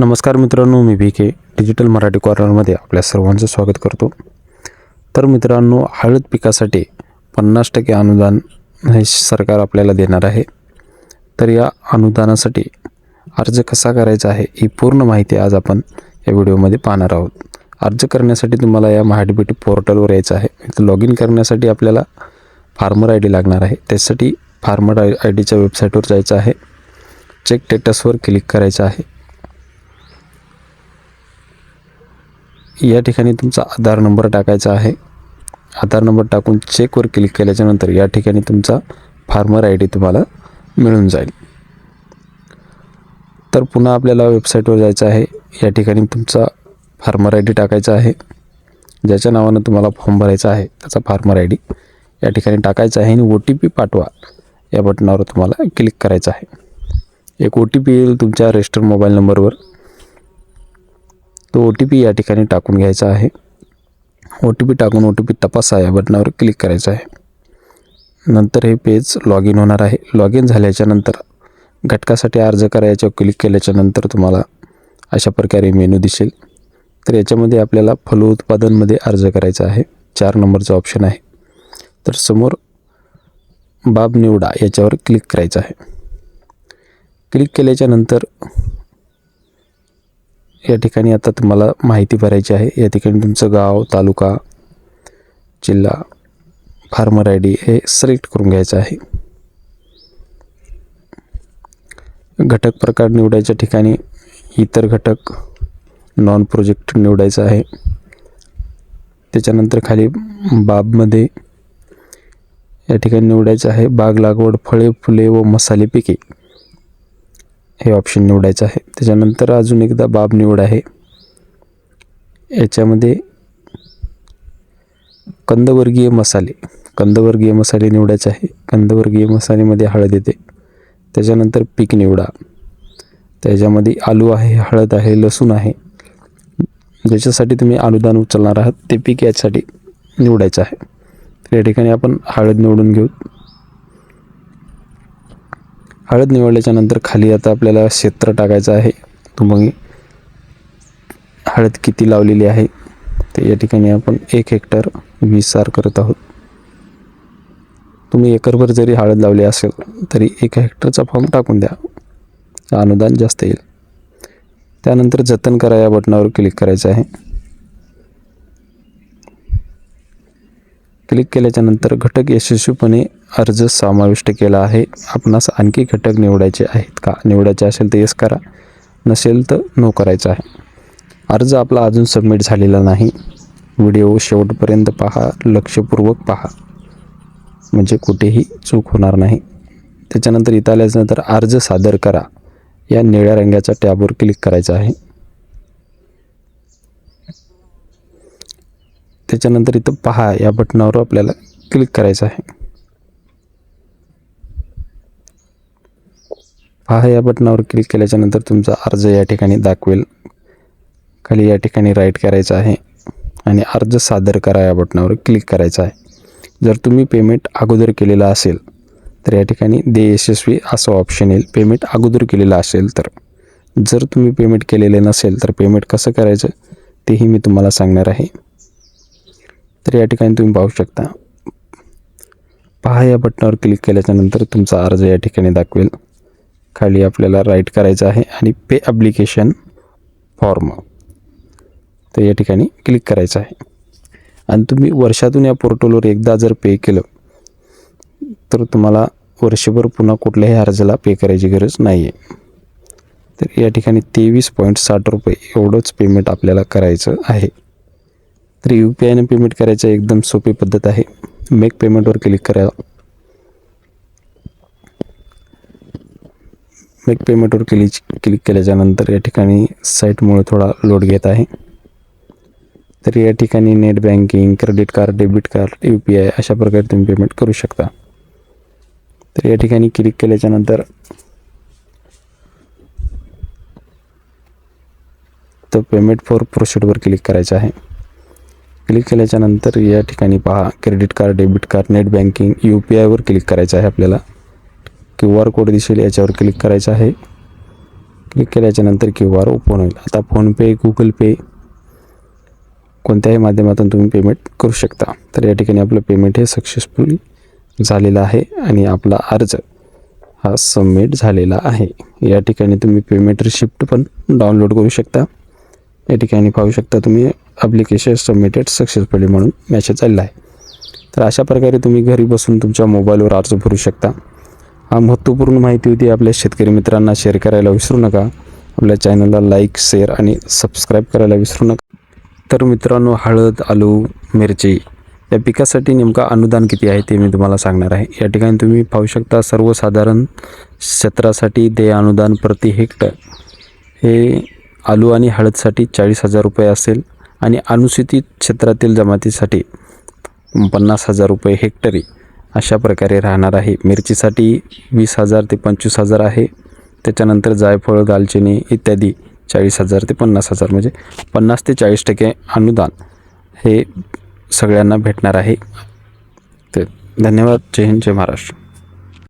नमस्कार मित्रांनो, मी VK digital Marathi कॉर्नरमध्ये आपल्या सर्वांचं स्वागत करतो. तर मित्रांनो, हळद पिकासाठी 50% अनुदान हे सरकार आपल्याला देणार आहे. तर या अनुदानासाठी अर्ज कसा करायचा आहे ही पूर्ण माहिती आज आपण या व्हिडिओमध्ये पाहणार आहोत. अर्ज करण्यासाठी तुम्हाला या महाडीबीटी पोर्टलवर यायचं आहे. इथं लॉग इन करण्यासाठी आपल्याला फार्मर ID लागणार आहे. त्यासाठी फार्मर IDच्या वेबसाईटवर जायचं आहे. चेक स्टेटसवर क्लिक करायचं आहे. या ठिकाणी तुमचा आधार नंबर टाकायचा आहे. आधार नंबर टाकून चेकवर क्लिक केल्याच्यानंतर या ठिकाणी तुमचा फार्मर ID तुम्हाला मिळून जाईल. तर पुन्हा आपल्याला वेबसाईटवर जायचं आहे. या ठिकाणी तुमचा फार्मर ID टाकायचा आहे. ज्याच्या नावानं तुम्हाला फॉर्म भरायचा आहे त्याचा फार्मर ID या ठिकाणी टाकायचा आहे आणि OTP पाठवा या बटनावर तुम्हाला क्लिक करायचं आहे. एक OTP येईल तुमच्या रजिस्टर मोबाईल नंबरवर. तो OTP या ठिकाणी टाकून घ्यायचा आहे. OTP टाकून OTP तपासा या बटनावर क्लिक करायचं आहे. नंतर हे पेज लॉग इन होणार आहे. लॉग इन झाल्याच्यानंतर घटकासाठी अर्ज करायच्यावर क्लिक केल्याच्यानंतर तुम्हाला अशा प्रकारे मेनू दिसेल. तर याच्यामध्ये आपल्याला फलोत्पादनमध्ये अर्ज करायचा आहे. 4 नंबरचा ऑप्शन आहे. तर समोर बाब निवडा याच्यावर क्लिक करायचं आहे. क्लिक केल्याच्यानंतर या ठिकाणी आता तुम्हाला माहिती भरायची आहे. या ठिकाणी तुमचं गाव, तालुका, जिल्हा, फार्मर ID हे सिलेक्ट करून घ्यायचं आहे. घटक प्रकार निवडायच्या ठिकाणी इतर घटक नॉन प्रोजेक्ट निवडायचं आहे. त्याच्यानंतर खाली बाबमध्ये या ठिकाणी निवडायचं आहे बाग लागवड, फळे, फुले व मसाले पिके हे ऑप्शन निवडायचं आहे. त्याच्यानंतर अजून एकदा बाब निवड आहे. याच्यामध्ये कंदवर्गीय मसाले निवडायचे आहे. कंदवर्गीय मसाल्यामध्ये हळद येते. त्याच्यानंतर पीक निवडा. त्याच्यामध्ये आलू आहे, हळद आहे, लसूण आहे. ज्याच्यासाठी तुम्ही अनुदान उचलणार आहात ते पीक यासाठी निवडायचं आहे. तर या ठिकाणी आपण हळद निवडून घेऊ. हळद निवडल्याच्यानंतर खाली आता आपल्याला क्षेत्र टाकायचं आहे. तुम्ही हळद किती लावलेली आहे ते या ठिकाणी आपण 1 हेक्टर 20 सार करत आहोत. तुम्ही एकरभर जरी हळद लावली असेल तरी 1 हेक्टरचा फॉर्म टाकून द्या, अनुदान जास्त येईल. त्यानंतर जतन करा या बटनावर क्लिक करायचं आहे. क्लिक केल्याच्यानंतर घटक यशस्वीपणे अर्ज समाविष्ट केला आहे. आपणास आणखी घटक निवडायचे आहेत का? निवडायचे असेल तर येस करा, नसेल तर नो करायचं आहे. अर्ज आपला अजून सबमिट झालेला नाही. व्हिडिओ शेवटपर्यंत पहा, लक्षपूर्वक पहा, म्हणजे कुठेही चूक होणार नाही. त्याच्यानंतर इथं आल्याच्यानंतर अर्ज सादर करा या निळ्या रंगाच्या टॅबवर क्लिक करायचं आहे. त्याच्यानंतर इथं पहा या बटनावर आपल्याला क्लिक करायचं आहे. पहा या बटनावर क्लिक केल्याच्यानंतर तुमचा अर्ज या ठिकाणी दाखवेल. खाली या ठिकाणी राईट करायचं आहे आणि अर्ज सादर करा या बटनावर क्लिक करायचं आहे. जर तुम्ही पेमेंट अगोदर केलेलं असेल तर या ठिकाणी दे यशस्वी असं ऑप्शन येईल. पेमेंट अगोदर केलेलं असेल तर. जर तुम्ही पेमेंट केलेले नसेल तर पेमेंट कसं करायचं तेही मी तुम्हाला सांगणार आहे. तर या ठिकाणी तुम्ही पाहू शकता. पहा या बटनावर क्लिक केल्याच्यानंतर तुमचा अर्ज या ठिकाणी दाखवेल. खाली आपल्याला राईट करायचं आहे आणि पे ॲप्लिकेशन फॉर्म तर या ठिकाणी क्लिक करायचं आहे. आणि तुम्ही वर्षातून या पोर्टलवर एकदा जर पे केलं तर तुम्हाला वर्षभर पुन्हा कुठल्याही अर्जाला पे करायची गरज नाही आहे. तर या ठिकाणी 23.60 रुपये एवढंच पेमेंट आपल्याला करायचं आहे. तर UPIने पेमेंट करायचं एकदम सोपी पद्धत आहे. मेक पेमेंटवर क्लिक करा. मेक पेमेंटवर क्लिक केल्याच्यानंतर या ठिकाणी साईटमुळे थोडा लोड घेत आहे. तर या ठिकाणी net banking, credit card, debit card, UPI अशा प्रकारे तुम्ही पेमेंट करू शकता. तर या ठिकाणी क्लिक केल्याच्यानंतर तर पेमेंट फॉर प्रोसीडवर क्लिक करायचं आहे. क्लिक केल्याच्यानंतर या ठिकाणी पहा credit card, debit card, net banking, UPIवर क्लिक करायचं आहे. आपल्याला QR कोड दिसेल याच्यावर क्लिक करायचं आहे. क्लिक केल्याच्यानंतर QR ओपन होईल. आता फोनपे, गुगल पे कोणत्याही माध्यमातून तुम्ही पेमेंट करू शकता. तर या ठिकाणी आपलं पेमेंट हे सक्सेसफुली झालेलं आहे आणि आपला अर्ज हा सबमिट झालेला आहे. या ठिकाणी तुम्ही पेमेंट रिसिप्ट पण डाउनलोड करू शकता. या ठिकाणी पाहू शकता तुम्ही ॲप्लिकेशन सबमिटेड सक्सेसफुली म्हणून मेसेज आलेला आहे. तर अशा प्रकारे तुम्ही घरी बसून तुमच्या मोबाईलवर अर्ज भरू शकता. हा महत्त्वपूर्ण माहिती होती. आपल्या शेतकरी मित्रांना शेअर करायला विसरू नका. आपल्या चॅनलला लाईक, शेअर आणि सबस्क्राईब करायला विसरू नका. तर मित्रांनो, हळद, आलू, मिरची या पिकासाठी नेमका अनुदान किती आहे ते मी तुम्हाला सांगणार आहे. या ठिकाणी तुम्ही पाहू शकता सर्वसाधारण क्षेत्रासाठी देय अनुदान प्रति हेक्टर हे आलू आणि हळदसाठी 40,000 रुपये असेल आणि अनुसूचित क्षेत्रातील जमातीसाठी 50,000 रुपये हेक्टरी अशा प्रकारे राहणार आहे. मिरचीसाठी 20,000 ते 25,000 आहे. त्याच्यानंतर जायफळ, दालचिनी इत्यादी 40,000 ते 50,000 म्हणजे 50 ते 40% अनुदान हे सगळ्यांना भेटणार आहे. तर धन्यवाद. जय हिंद, जय महाराष्ट्र.